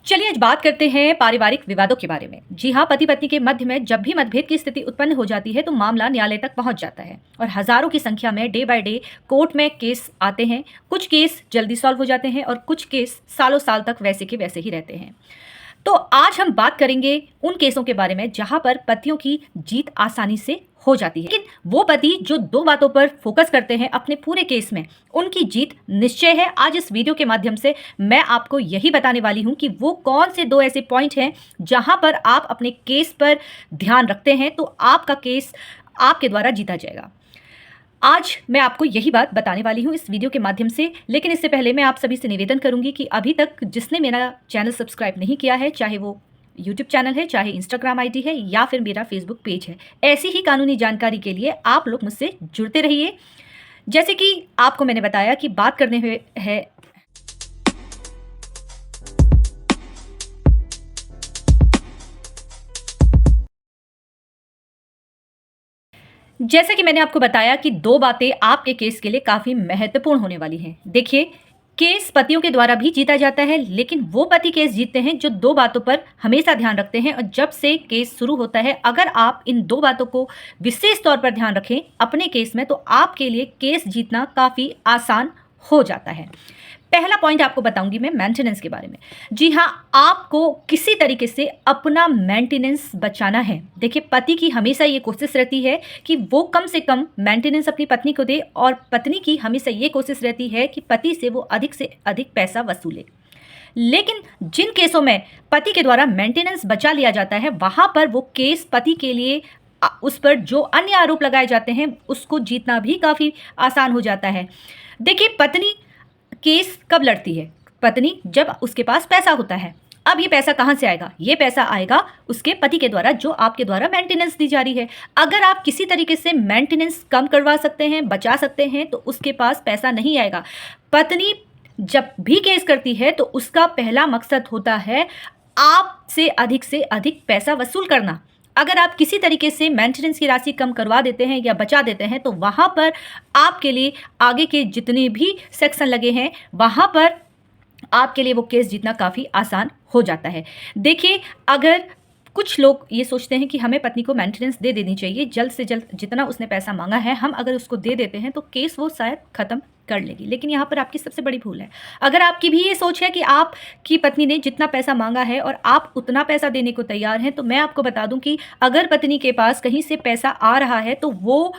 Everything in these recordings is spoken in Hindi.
चलिए आज बात करते हैं पारिवारिक विवादों के बारे में। जी हाँ, पति पत्नी के मध्य में जब भी मतभेद की स्थिति उत्पन्न हो जाती है तो मामला न्यायालय तक पहुंच जाता है और हजारों की संख्या में डे बाय डे कोर्ट में केस आते हैं। कुछ केस जल्दी सॉल्व हो जाते हैं और कुछ केस सालों साल तक वैसे के वैसे ही रहते हैं। तो आज हम बात करेंगे उन केसों के बारे में जहां पर पतियों की जीत आसानी से हो जाती है, लेकिन वो पति जो दो बातों पर फोकस करते हैं अपने पूरे केस में, उनकी जीत निश्चय है। आज इस वीडियो के माध्यम से मैं आपको यही बताने वाली हूं कि वो कौन से दो ऐसे पॉइंट हैं जहां पर आप अपने केस पर ध्यान रखते हैं तो आपका केस आपके द्वारा जीता जाएगा। आज मैं आपको यही बात बताने वाली हूँ इस वीडियो के माध्यम से, लेकिन इससे पहले मैं आप सभी से निवेदन करूंगी कि अभी तक जिसने मेरा चैनल सब्सक्राइब नहीं किया है, चाहे वो यूट्यूब चैनल है, चाहे इंस्टाग्राम आईडी है या फिर मेरा फेसबुक पेज है, ऐसी ही कानूनी जानकारी के लिए आप लोग मुझसे जुड़ते रहिए। जैसे कि आपको मैंने बताया कि बात करने हुए है जैसे कि मैंने आपको बताया कि दो बातें आपके केस के लिए काफी महत्वपूर्ण होने वाली हैं। देखिए, केस पतियों के द्वारा भी जीता जाता है, लेकिन वो पति केस जीतते हैं जो दो बातों पर हमेशा ध्यान रखते हैं। और जब से केस शुरू होता है, अगर आप इन दो बातों को विशेष तौर पर ध्यान रखें अपने केस में, तो आपके लिए केस जीतना काफी आसान हो जाता है। पहला पॉइंट आपको बताऊंगी मैं मेंटेनेंस के बारे में। जी हाँ, आपको किसी तरीके से अपना मेंटेनेंस बचाना है। देखिए, पति की हमेशा ये कोशिश रहती है कि वो कम से कम मेंटेनेंस अपनी पत्नी को दे, और पत्नी की हमेशा ये कोशिश रहती है कि पति से वो अधिक से अधिक पैसा वसूले। लेकिन जिन केसों में पति के द्वारा मेंटेनेंस बचा लिया जाता है, वहां पर वो केस पति के लिए उस पर जो अन्य आरोप लगाए जाते हैं उसको जीतना भी काफी आसान हो जाता है। देखिए, पत्नी केस कब लड़ती है? पत्नी जब उसके पास पैसा होता है। अब ये पैसा कहाँ से आएगा? ये पैसा आएगा उसके पति के द्वारा, जो आपके द्वारा मेंटेनेंस दी जा रही है। अगर आप किसी तरीके से मेंटेनेंस कम करवा सकते हैं, बचा सकते हैं, तो उसके पास पैसा नहीं आएगा। पत्नी जब भी केस करती है तो उसका पहला मकसद होता है आपसे अधिक से अधिक पैसा वसूल करना। अगर आप किसी तरीके से मेंटेनेंस की राशि कम करवा देते हैं या बचा देते हैं, तो वहाँ पर आपके लिए आगे के जितने भी सेक्शन लगे हैं, वहाँ पर आपके लिए वो केस जीतना काफ़ी आसान हो जाता है। देखिए, अगर कुछ लोग ये सोचते हैं कि हमें पत्नी को मेंटेनेंस दे देनी चाहिए, जल्द से जल्द जितना उसने पैसा मांगा है हम अगर उसको दे देते हैं तो केस वो शायद ख़त्म कर लेगी। लेकिन यहाँ पर आपकी सबसे बड़ी भूल है। अगर आपकी भी ये सोच है कि आपकी पत्नी ने जितना पैसा मांगा है और आप उतना पैसा देने को तैयार हैं, तो मैं आपको बता दूं कि अगर पत्नी के पास कहीं से पैसा आ रहा है तो वो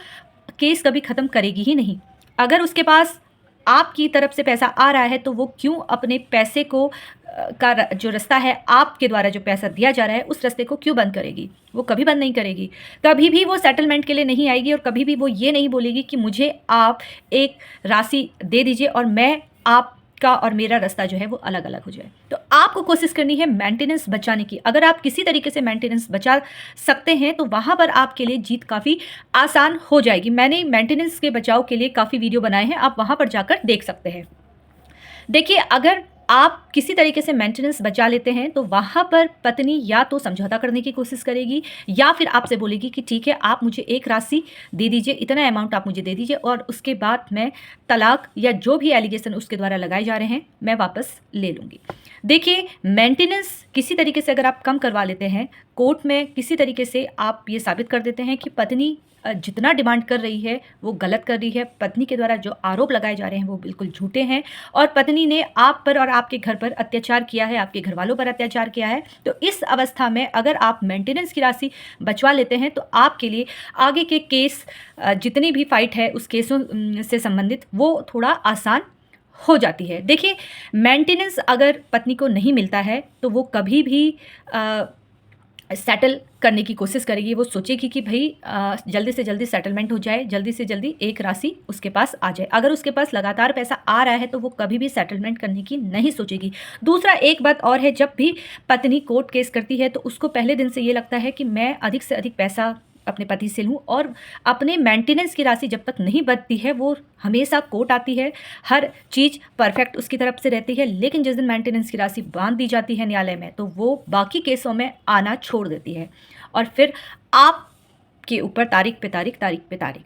केस कभी ख़त्म करेगी ही नहीं। अगर उसके पास आपकी तरफ से पैसा आ रहा है तो वो क्यों अपने पैसे को का जो रास्ता है, आपके द्वारा जो पैसा दिया जा रहा है, उस रास्ते को क्यों बंद करेगी? वो कभी बंद नहीं करेगी। कभी भी वो सेटलमेंट के लिए नहीं आएगी और कभी भी वो ये नहीं बोलेगी कि मुझे आप एक राशि दे दीजिए और मैं आपका और मेरा रास्ता जो है वो अलग अलग हो जाए। तो आपको कोशिश करनी है मेंटेनेंस बचाने की। अगर आप किसी तरीके से मेंटेनेंस बचा सकते हैं तो वहाँ पर आपके लिए जीत काफ़ी आसान हो जाएगी। मैंने मेंटेनेंस के बचाव के लिए काफ़ी वीडियो बनाए हैं, आप वहाँ पर जाकर देख सकते हैं। देखिए, अगर आप किसी तरीके से मेंटेनेंस बचा लेते हैं तो वहाँ पर पत्नी या तो समझौता करने की कोशिश करेगी या फिर आपसे बोलेगी कि ठीक है, आप मुझे एक राशि दे दीजिए, इतना अमाउंट आप मुझे दे दीजिए और उसके बाद मैं तलाक या जो भी एलिगेशन उसके द्वारा लगाए जा रहे हैं मैं वापस ले लूँगी। देखिए, मेंटेनेंस किसी तरीके से अगर आप कम करवा लेते हैं, कोर्ट में किसी तरीके से आप ये साबित कर देते हैं कि पत्नी जितना डिमांड कर रही है वो गलत कर रही है, पत्नी के द्वारा जो आरोप लगाए जा रहे हैं वो बिल्कुल झूठे हैं और पत्नी ने आप पर और आपके घर पर अत्याचार किया है, आपके घर वालों पर अत्याचार किया है, तो इस अवस्था में अगर आप मेंटेनेंस की राशि बचवा लेते हैं तो आपके लिए आगे के केस जितनी भी फाइट है उस केसों से संबंधित वो थोड़ा आसान हो जाती है। देखिए, मेंटेनेंस अगर पत्नी को नहीं मिलता है तो वो कभी भी सेटल करने की कोशिश करेगी। वो सोचेगी कि भाई जल्दी से जल्दी सेटलमेंट हो जाए, जल्दी से जल्दी एक राशि उसके पास आ जाए। अगर उसके पास लगातार पैसा आ रहा है तो वो कभी भी सेटलमेंट करने की नहीं सोचेगी। दूसरा, एक बात और है, जब भी पत्नी कोर्ट केस करती है तो उसको पहले दिन से ये लगता है कि मैं अधिक से अधिक पैसा अपने पति से लूँ और अपने मेंटेनेंस की राशि जब तक नहीं बचती है वो हमेशा कोर्ट आती है, हर चीज़ परफेक्ट उसकी तरफ से रहती है। लेकिन जिस दिन मेंटेनेंस की राशि बांध दी जाती है न्यायालय में तो वो बाकी केसों में आना छोड़ देती है और फिर आप के ऊपर तारीख पे तारीख, तारीख पे तारीख।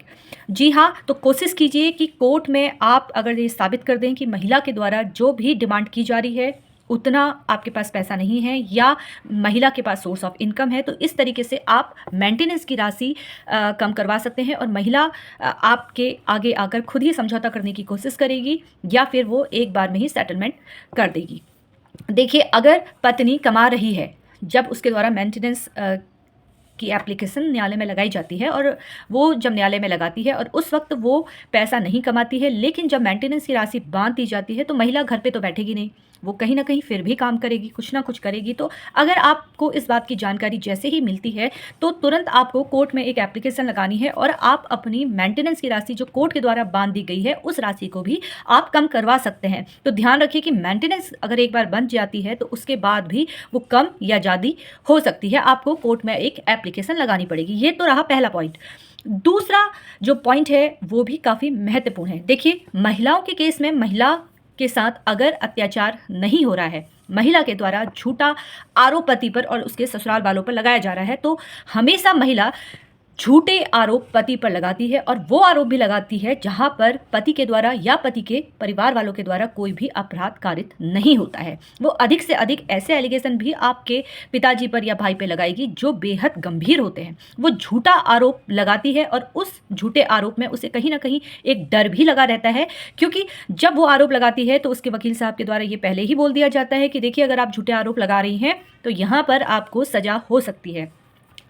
जी हाँ, तो कोशिश कीजिए कि कोर्ट में आप अगर ये साबित कर दें कि महिला के द्वारा जो भी डिमांड की जा रही है उतना आपके पास पैसा नहीं है या महिला के पास सोर्स ऑफ इनकम है, तो इस तरीके से आप मेंटेनेंस की राशि कम करवा सकते हैं और महिला आपके आगे आकर खुद ही समझौता करने की कोशिश करेगी या फिर वो एक बार में ही सेटलमेंट कर देगी। देखिए, अगर पत्नी कमा रही है, जब उसके द्वारा मेंटेनेंस की एप्लीकेशन न्यायालय में लगाई जाती है और वो जब न्यायालय में लगाती है और उस वक्त वो पैसा नहीं कमाती है, लेकिन जब मेंटेनेंस की राशि बांध दी जाती है तो महिला घर पे तो बैठेगी नहीं, वो कहीं ना कहीं फिर भी काम करेगी, कुछ ना कुछ करेगी। तो अगर आपको इस बात की जानकारी जैसे ही मिलती है तो तुरंत आपको कोर्ट में एक एप्लीकेशन लगानी है और आप अपनी मेंटेनेंस की राशि जो कोर्ट के द्वारा बांध दी गई है उस राशि को भी आप कम करवा सकते हैं। तो ध्यान रखिए कि मेंटेनेंस अगर एक बार बन जाती है तो उसके बाद भी वो कम या ज़्यादा हो सकती है, आपको कोर्ट में एक एप्लीकेशन लगानी पड़ेगी। ये तो रहा पहला पॉइंट। दूसरा जो पॉइंट है वो भी काफ़ी महत्वपूर्ण है। देखिए, महिलाओं के केस में महिला के साथ अगर अत्याचार नहीं हो रहा है, महिला के द्वारा झूठा आरोप पति पर और उसके ससुराल वालों पर लगाया जा रहा है, तो हमेशा महिला झूठे आरोप पति पर लगाती है और वो आरोप भी लगाती है जहां पर पति के द्वारा या पति के परिवार वालों के द्वारा कोई भी अपराध कारित नहीं होता है। वो अधिक से अधिक ऐसे एलिगेशन भी आपके पिताजी पर या भाई पे लगाएगी जो बेहद गंभीर होते हैं। वो झूठा आरोप लगाती है और उस झूठे आरोप में उसे कहीं ना कहीं एक डर भी लगा रहता है, क्योंकि जब वो आरोप लगाती है तो उसके वकील साहब के द्वारा ये पहले ही बोल दिया जाता है कि देखिए, अगर आप झूठे आरोप लगा रही हैं तो यहाँ पर आपको सजा हो सकती है।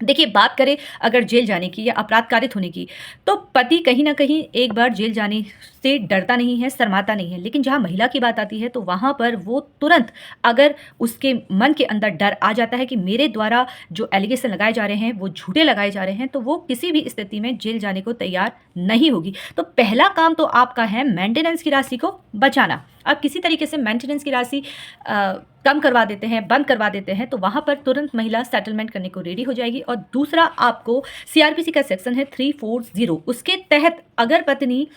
देखिए, बात करें अगर जेल जाने की या अपराध कारित होने की, तो पति कहीं ना कहीं एक बार जेल जाने से डरता नहीं है, शर्माता नहीं है, लेकिन जहां महिला की बात आती है तो वहां पर वो तुरंत, अगर उसके मन के अंदर डर आ जाता है कि मेरे द्वारा जो एलिगेशन लगाए जा रहे हैं वो झूठे लगाए जा रहे हैं, तो वो किसी भी स्थिति में जेल जाने को तैयार नहीं होगी। तो पहला काम तो आपका है मेंटेनेंस की राशि को बचाना। आप किसी तरीके से मेंटेनेंस की राशि कम करवा देते हैं, बंद करवा देते हैं, तो वहाँ पर तुरंत महिला सेटलमेंट करने को रेडी हो जाएगी। और दूसरा, आपको सीआरपीसी का सेक्शन है 340, उसके तहत अगर पत्नी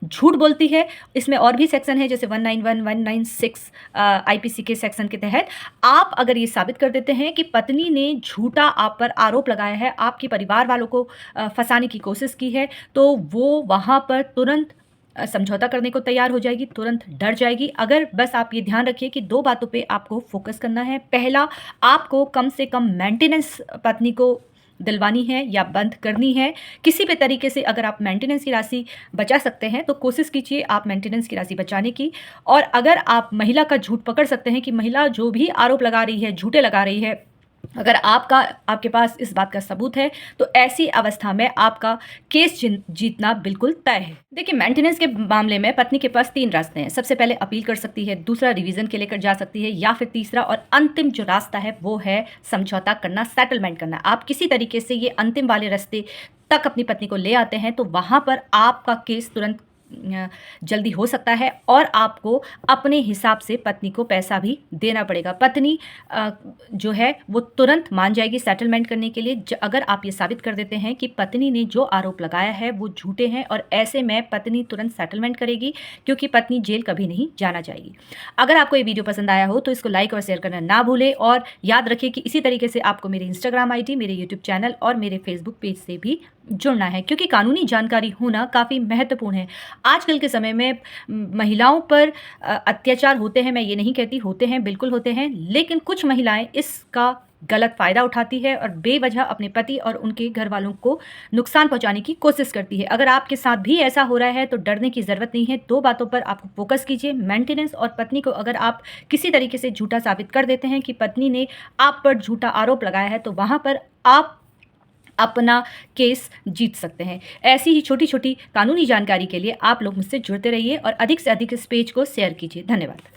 झूठ बोलती है, इसमें और भी सेक्शन है जैसे 191, 196 आईपीसी के सेक्शन के तहत, आप अगर ये साबित कर देते हैं कि पत्नी ने झूठा आप पर आरोप लगाया है, आपके परिवार वालों को फंसाने की कोशिश की है, तो वो वहाँ पर तुरंत समझौता करने को तैयार हो जाएगी, तुरंत डर जाएगी। अगर बस आप ये ध्यान रखिए कि दो बातों पे आपको फोकस करना है। पहला, आपको कम से कम मेंटेनेंस पत्नी को दिलवानी है या बंद करनी है। किसी भी तरीके से अगर आप मेंटेनेंस की राशि बचा सकते हैं तो कोशिश कीजिए आप मेंटेनेंस की राशि बचाने की। और अगर आप महिला का झूठ पकड़ सकते हैं कि महिला जो भी आरोप लगा रही है, झूठे लगा रही है, अगर आपके पास इस बात का सबूत है, तो ऐसी अवस्था में आपका केस जीतना बिल्कुल तय है। देखिए, मेंटेनेंस के मामले में पत्नी के पास 3 रास्ते हैं। सबसे पहले अपील कर सकती है, दूसरा रिवीजन के लेकर जा सकती है, या फिर तीसरा और अंतिम जो रास्ता है वो है समझौता करना, सेटलमेंट करना। आप किसी तरीके से ये अंतिम वाले रास्ते तक अपनी पत्नी को ले आते हैं तो वहाँ पर आपका केस तुरंत जल्दी हो सकता है और आपको अपने हिसाब से पत्नी को पैसा भी देना पड़ेगा। पत्नी जो है वो तुरंत मान जाएगी सेटलमेंट करने के लिए अगर आप ये साबित कर देते हैं कि पत्नी ने जो आरोप लगाया है वो झूठे हैं, और ऐसे में पत्नी तुरंत सेटलमेंट करेगी क्योंकि पत्नी जेल कभी नहीं जाना चाहेगी। अगर आपको ये वीडियो पसंद आया हो तो इसको लाइक और शेयर करना ना भूलें, और याद रखिए कि इसी तरीके से आपको मेरे इंस्टाग्राम आईडी, मेरे यूट्यूब चैनल और मेरे फेसबुक पेज से भी जुड़ना है, क्योंकि कानूनी जानकारी होना काफ़ी महत्वपूर्ण है। आजकल के समय में महिलाओं पर अत्याचार होते हैं, मैं ये नहीं कहती होते हैं, बिल्कुल होते हैं, लेकिन कुछ महिलाएं इसका गलत फ़ायदा उठाती है और बेवजह अपने पति और उनके घर वालों को नुकसान पहुंचाने की कोशिश करती है। अगर आपके साथ भी ऐसा हो रहा है तो डरने की ज़रूरत नहीं है। 2 बातों पर आप फोकस कीजिए, मेंटेनेंस और पत्नी को अगर आप किसी तरीके से झूठा साबित कर देते हैं कि पत्नी ने आप पर झूठा आरोप लगाया है, तो वहाँ पर आप अपना केस जीत सकते हैं। ऐसी ही छोटी छोटी कानूनी जानकारी के लिए आप लोग मुझसे जुड़ते रहिए और अधिक से अधिक इस पेज को शेयर कीजिए। धन्यवाद।